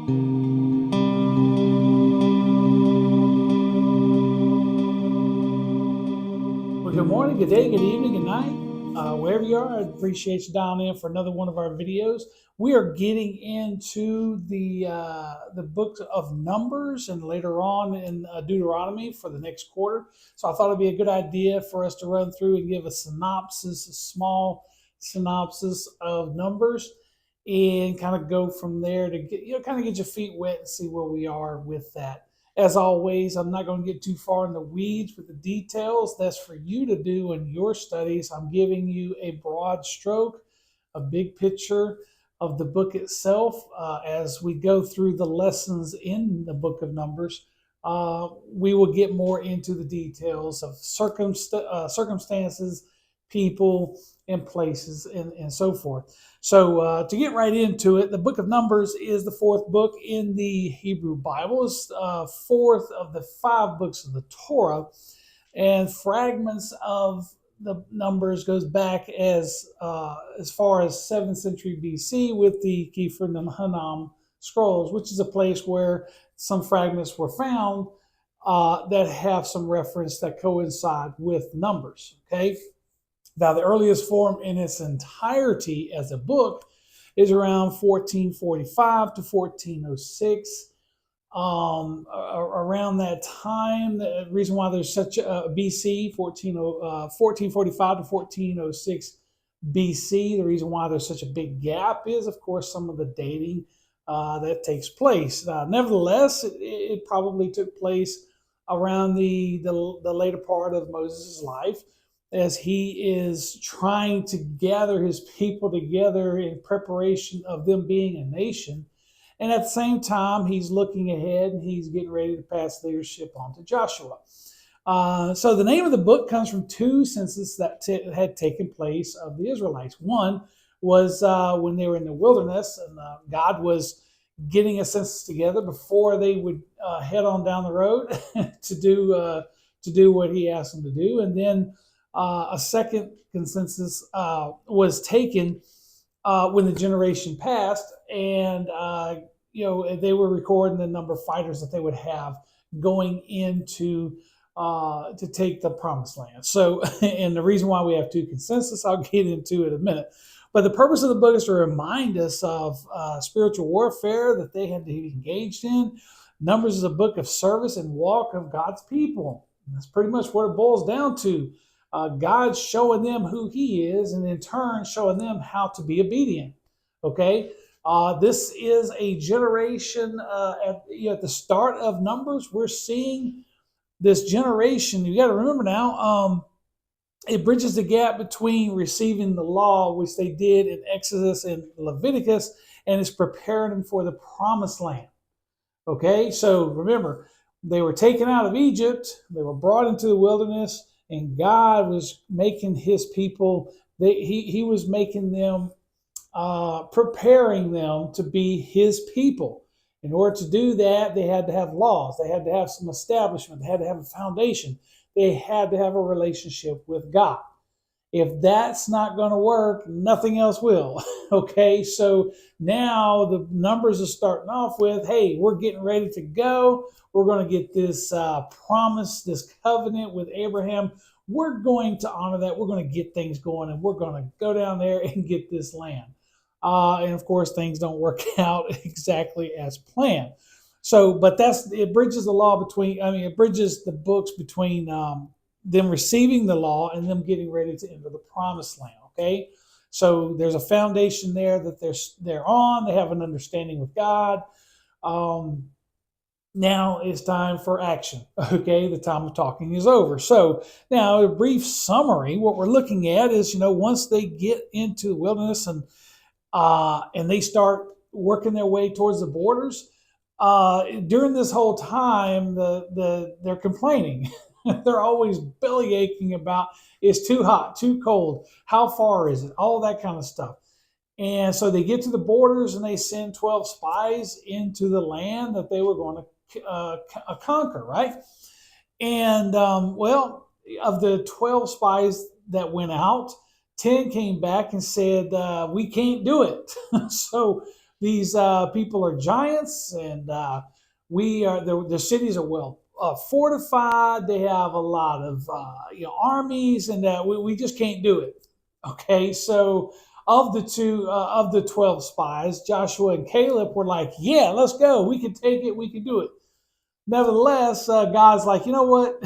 Well, good morning, good day, good evening, good night. Wherever you are, I appreciate you dialing in for another one of our videos. We are getting into the book of Numbers and later on in Deuteronomy for the next quarter. So I thought it'd be a good idea for us to run through and give a synopsis, a small synopsis of Numbers, and kind of go from there to get kind of get your feet wet and see where we are with that. As always, I'm not going to get too far in the weeds with the details. That's for you to do in your studies. I'm giving you a broad stroke, a big picture of the book itself. As we go through the lessons in the book of Numbers, we will get more into the details of circumstances, people, and places, and so forth. So to get right into it, the book of Numbers is the fourth book in the Hebrew Bible. It's fourth of the five books of the Torah, and fragments of the Numbers goes back as far as 7th century BC with the Kefir Hanam scrolls, which is a place where some fragments were found that have some reference that coincide with Numbers. Okay. Now, the earliest form in its entirety as a book is around 1445 to 1406. Around that time, the reason why there's such a BC, 1445 to 1406 BC, the reason why there's such a big gap is, of course, some of the dating that takes place. Nevertheless, it probably took place around the later part of Moses' life, as he is trying to gather his people together in preparation of them being a nation. And at the same time, he's looking ahead and he's getting ready to pass leadership on to Joshua. So the name of the book comes from two censuses that had taken place of the Israelites. One was when they were in the wilderness, and God was getting a census together before they would head on down the road to do what he asked them to do. And then a second census was taken when the generation passed, and they were recording the number of fighters that they would have going into to take the promised land. So, and the reason why we have two consensus, I'll get into it in a minute. But the purpose of the book is to remind us of spiritual warfare that they had to be engaged in. Numbers is a book of service and walk of God's people. And that's pretty much what it boils down to. God showing them who he is, and in turn showing them how to be obedient. Okay, this is a generation at the start of Numbers. We're seeing this generation. You got to remember now, it bridges the gap between receiving the law, which they did in Exodus and Leviticus, and it's preparing them for the promised land. Okay, so remember, they were taken out of Egypt, they were brought into the wilderness, and God was making his people, he was making them, preparing them to be his people. In order to do that, they had to have laws. They had to have some establishment. They had to have a foundation. They had to have a relationship with God. If that's not going to work, nothing else will. Okay, so now the Numbers are starting off with, hey, we're getting ready to go. We're going to get this promise, this covenant with Abraham. We're going to honor that. We're going to get things going, and we're going to go down there and get this land. And of course, things don't work out exactly as planned. So, but it bridges the law between, it bridges the books between them receiving the law and them getting ready to enter the promised land. Okay, so there's a foundation there that they're on. They have an understanding with God. Now it's time for action. Okay, the time of talking is over. So now a brief summary. What we're looking at is, once they get into the wilderness and they start working their way towards the borders, during this whole time, they're complaining. They're always belly aching about it's too hot, too cold, how far is it, all that kind of stuff. And so they get to the borders and they send 12 spies into the land that they were going to conquer, right? And of the 12 spies that went out, 10 came back and said, we can't do it. So these people are giants, and we are the cities are well fortified. They have a lot of armies, and we just can't do it. Okay, so of the 12 spies, Joshua and Caleb were like, yeah, let's go. We can take it. We can do it. Nevertheless, God's like, you know what?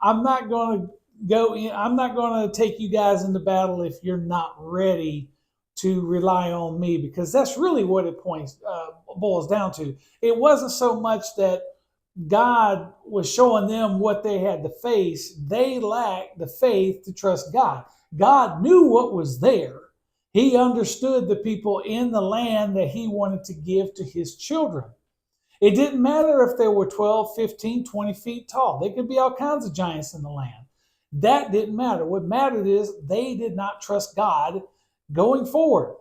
I'm not going to go in. I'm not going to take you guys into battle if you're not ready to rely on me, because that's really what it boils down to. It wasn't so much that God was showing them what they had to face. They lacked the faith to trust God. God knew what was there. He understood the people in the land that he wanted to give to his children. It didn't matter if they were 12, 15, 20 feet tall. There could be all kinds of giants in the land. That didn't matter. What mattered is they did not trust God going forward.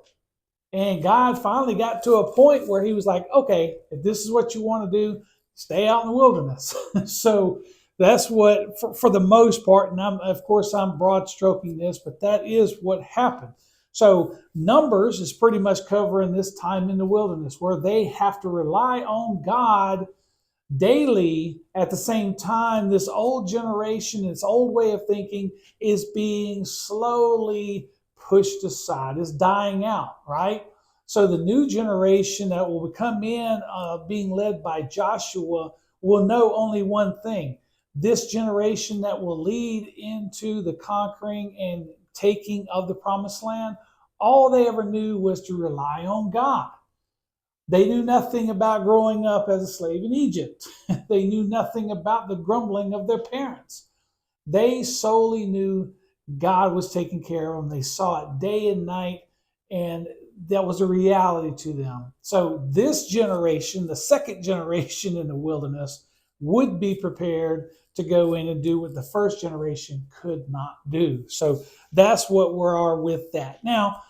And God finally got to a point where he was like, okay, if this is what you want to do, stay out in the wilderness. So that's what, for the most part, and of course I'm broad stroking this, but that is what happened. So Numbers is pretty much covering this time in the wilderness where they have to rely on God daily. At the same time, this old generation, this old way of thinking is being slowly pushed aside, is dying out, right? So the new generation that will come in, being led by Joshua, will know only one thing. This generation that will lead into the conquering and taking of the promised land, all they ever knew was to rely on God. They knew nothing about growing up as a slave in Egypt. They knew nothing about the grumbling of their parents. They solely knew God was taking care of them. They saw it day and night, and that was a reality to them. So this generation, the second generation in the wilderness, would be prepared to go in and do what the first generation could not do. So that's what we are with that. Now,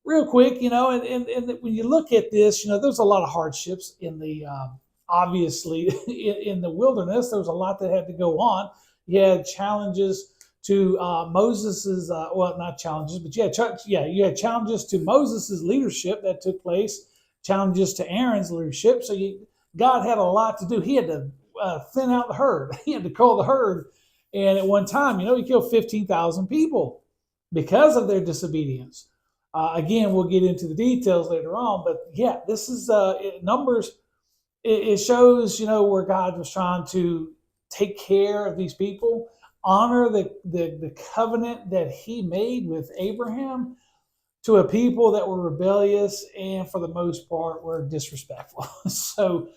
real quick, and when you look at this, there's a lot of hardships in the, obviously, in the wilderness. There was a lot that had to go on. You had challenges to Moses's, well, not challenges, but you had challenges to Moses's leadership that took place, challenges to Aaron's leadership. So God had a lot to do. He had to thin out the herd. He had to cull the herd. And at one time, he killed 15,000 people because of their disobedience. Again, we'll get into the details later on, but yeah, this is Numbers. It shows, where God was trying to take care of these people, honor the covenant that he made with Abraham to a people that were rebellious and for the most part were disrespectful. So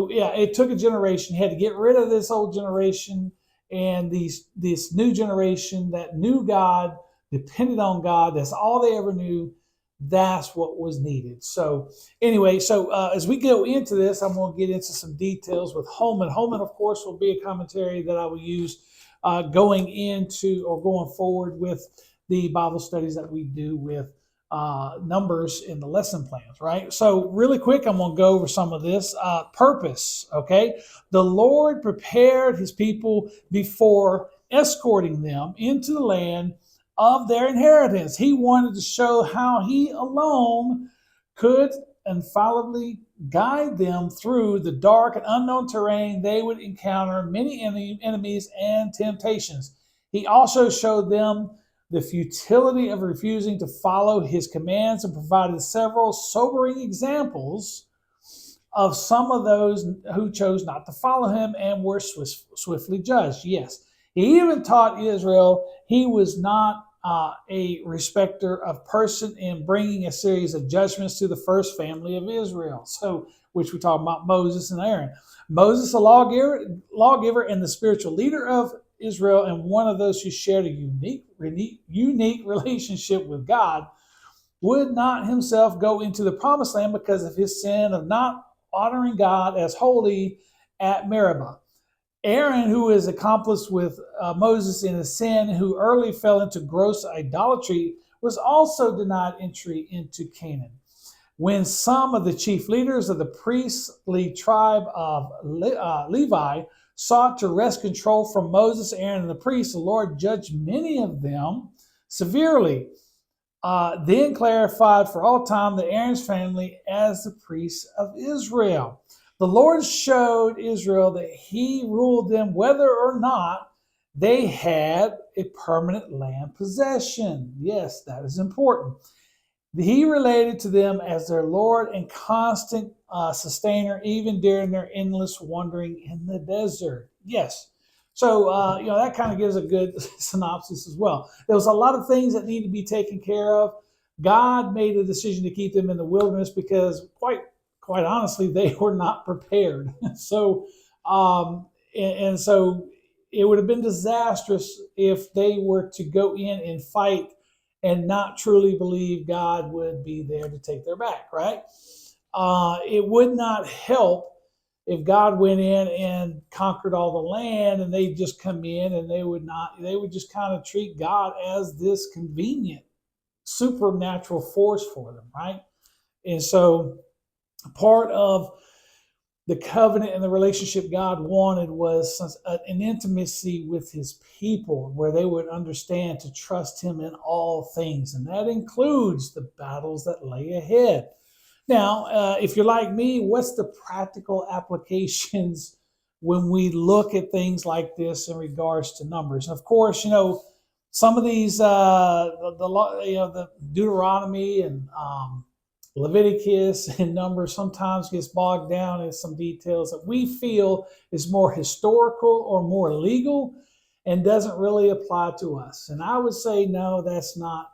yeah, it took a generation. He had to get rid of this old generation and this new generation that knew God, depended on God. That's all they ever knew. That's what was needed. So anyway, as we go into this, I'm going to get into some details with Holman. Holman, of course, will be a commentary that I will use going into or going forward with the Bible studies that we do with Numbers in the lesson plans, right? So really quick, I'm going to go over some of this. Purpose, okay? The Lord prepared his people before escorting them into the land of their inheritance. He wanted to show how he alone could infallibly guide them through the dark and unknown terrain. They would encounter many enemies and temptations. He also showed them the futility of refusing to follow his commands and provided several sobering examples of some of those who chose not to follow him and were swiftly judged. Yes. He even taught Israel he was not a respecter of person in bringing a series of judgments to the first family of Israel. So, which we talk about Moses and Aaron. Moses, a lawgiver and the spiritual leader of Israel, and one of those who shared a unique relationship with God, would not himself go into the promised land because of his sin of not honoring God as holy at Meribah. Aaron, who is accomplice with Moses in his sin, who early fell into gross idolatry, was also denied entry into Canaan. When some of the chief leaders of the priestly tribe of Levi sought to wrest control from Moses, Aaron, and the priests, the Lord judged many of them severely. then clarified for all time the Aaron's family as the priests of Israel. The Lord showed Israel that he ruled them whether or not they had a permanent land possession. Yes, that is important. He related to them as their Lord and constant sustainer, even during their endless wandering in the desert. Yes. So, that kind of gives a good synopsis as well. There was a lot of things that need to be taken care of. God made a decision to keep them in the wilderness because, quite honestly, they were not prepared. So, and so it would have been disastrous if they were to go in and fight and not truly believe God would be there to take their back, right? It would not help if God went in and conquered all the land and they just come in and they would just kind of treat God as this convenient supernatural force for them, right? And so part of the covenant and the relationship God wanted was an intimacy with his people where they would understand to trust him in all things. And that includes the battles that lay ahead. Now, if you're like me, what's the practical applications when we look at things like this in regards to numbers? And of course, some of these, the Deuteronomy and Leviticus and Numbers sometimes gets bogged down in some details that we feel is more historical or more legal and doesn't really apply to us. And I would say, no, that's not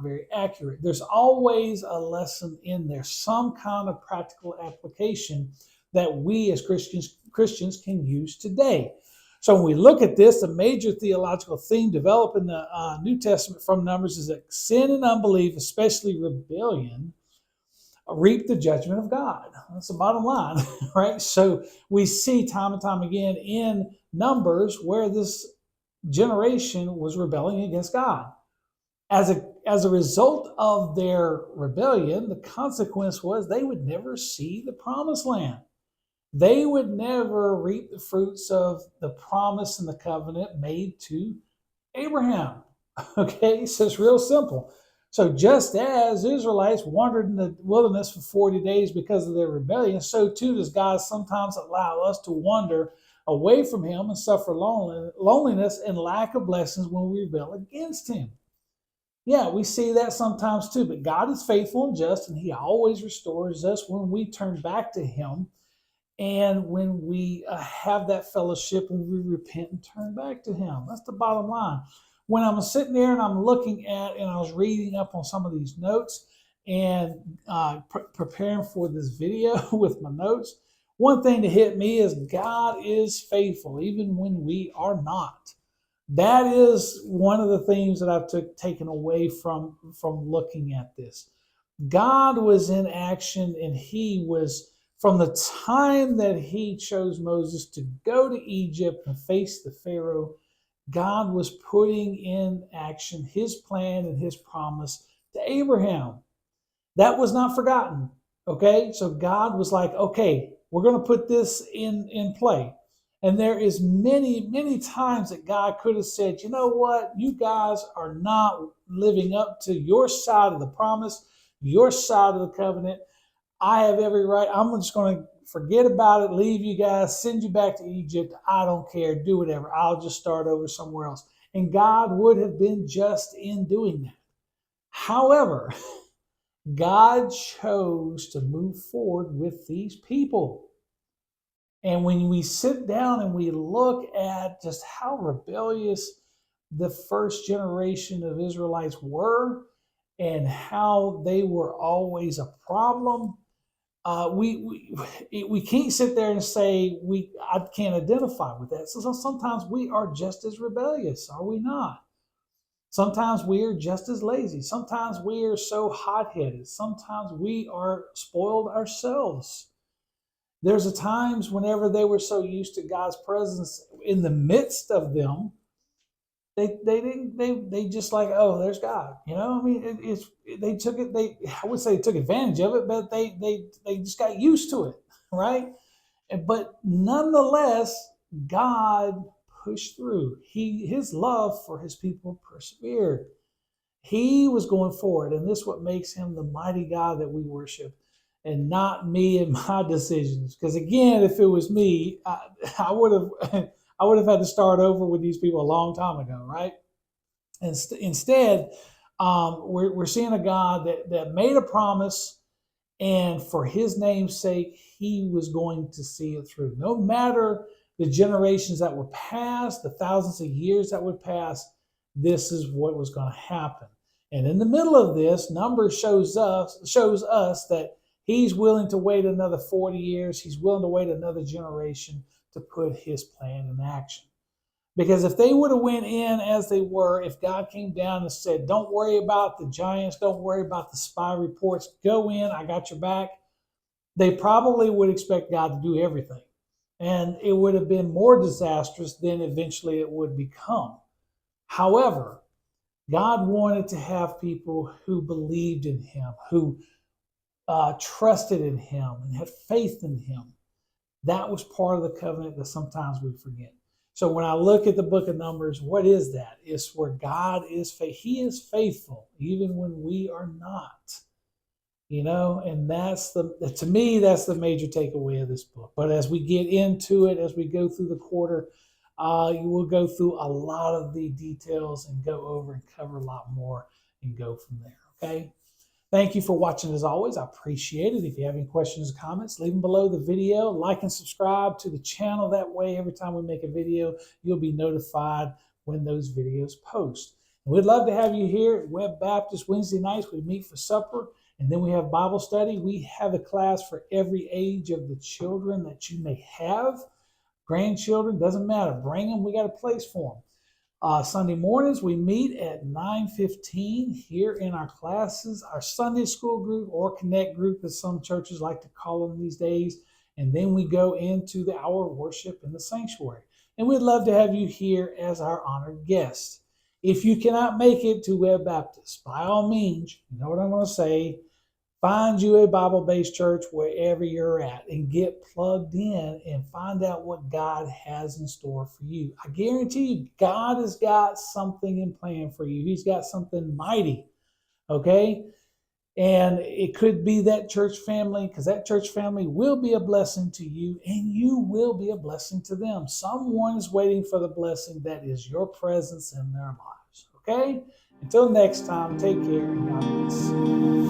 very accurate. There's always a lesson in there, some kind of practical application that we as Christians can use today. So when we look at this, the major theological theme developed in the New Testament from Numbers is that sin and unbelief, especially rebellion, reap the judgment of God. That's the bottom line, right? So we see time and time again in Numbers where this generation was rebelling against God. As a result of their rebellion, the consequence was they would never see the promised land. They would never reap the fruits of the promise and the covenant made to Abraham. Okay, so it's real simple. So just as Israelites wandered in the wilderness for 40 days because of their rebellion, so too does God sometimes allow us to wander away from him and suffer loneliness and lack of blessings when we rebel against him. Yeah, we see that sometimes too, but God is faithful and just, and he always restores us when we turn back to him and when we have that fellowship, when we repent and turn back to him. That's the bottom line. When I'm sitting there and I'm looking at, and I was reading up on some of these notes and preparing for this video with my notes, one thing to hit me is God is faithful, even when we are not. That is one of the themes that I've taken away from looking at this. God was in action, and he was, from the time that he chose Moses to go to Egypt and face the Pharaoh, God was putting in action his plan and his promise to Abraham. That was not forgotten. Okay, so God was like, okay, we're going to put this in play. And there is many times that God could have said, you know what, you guys are not living up to your side of the promise, your side of the covenant. I have every right. I'm just going to forget about it, leave you guys, send you back to Egypt. I don't care. Do whatever. I'll just start over somewhere else. And God would have been just in doing that. However, God chose to move forward with these people. And when we sit down and we look at just how rebellious the first generation of Israelites were and how they were always a problem, we can't sit there and say I can't identify with that. So sometimes we are just as rebellious, are we not? Sometimes we are just as lazy. Sometimes we are so hot-headed. Sometimes we are spoiled ourselves. There's a times whenever they were so used to God's presence in the midst of them, they just like, oh, there's God. I mean, they took it. I would say they took advantage of it, but they just got used to it, right? But nonetheless, God pushed through. His love for his people persevered. He was going forward, and this is what makes him the mighty God that we worship, and not me and my decisions. Because again, if it was me, I would have I would have had to start over with these people a long time ago, right? Instead, we're seeing a God that made a promise, and for his name's sake, he was going to see it through. No matter the generations that would pass, the thousands of years that would pass, this is what was going to happen. And in the middle of this, Numbers shows us that he's willing to wait another 40 years. He's willing to wait another generation to put his plan in action. Because if they would have went in as they were, if God came down and said, don't worry about the giants, don't worry about the spy reports, go in, I got your back, they probably would expect God to do everything. And it would have been more disastrous than eventually it would become. However, God wanted to have people who believed in him, who trusted in him and had faith in him. That was part of the covenant that sometimes we forget. So when I look at the book of Numbers, what is that? It's where God is faithful. He is faithful even when we are not. And to me, that's the major takeaway of this book. But as we get into it, as we go through the quarter, you will go through a lot of the details and go over and cover a lot more and go from there. Okay. Thank you for watching as always. I appreciate it. If you have any questions or comments, leave them below the video. Like and subscribe to the channel. That way, every time we make a video, you'll be notified when those videos post. And we'd love to have you here at Webb Baptist Wednesday nights. We meet for supper, and then we have Bible study. We have a class for every age of the children that you may have. Grandchildren, doesn't matter. Bring them. We got a place for them. Sunday mornings, we meet at 9:15 here in our classes, our Sunday school group or connect group, as some churches like to call them these days. And then we go into our worship in the sanctuary. And we'd love to have you here as our honored guest. If you cannot make it to Webb Baptist, by all means, you know what I'm going to say, find you a Bible-based church wherever you're at and get plugged in and find out what God has in store for you. I guarantee you, God has got something in plan for you. He's got something mighty, okay? And it could be that church family, because that church family will be a blessing to you and you will be a blessing to them. Someone is waiting for the blessing that is your presence in their lives, okay? Until next time, take care and God bless.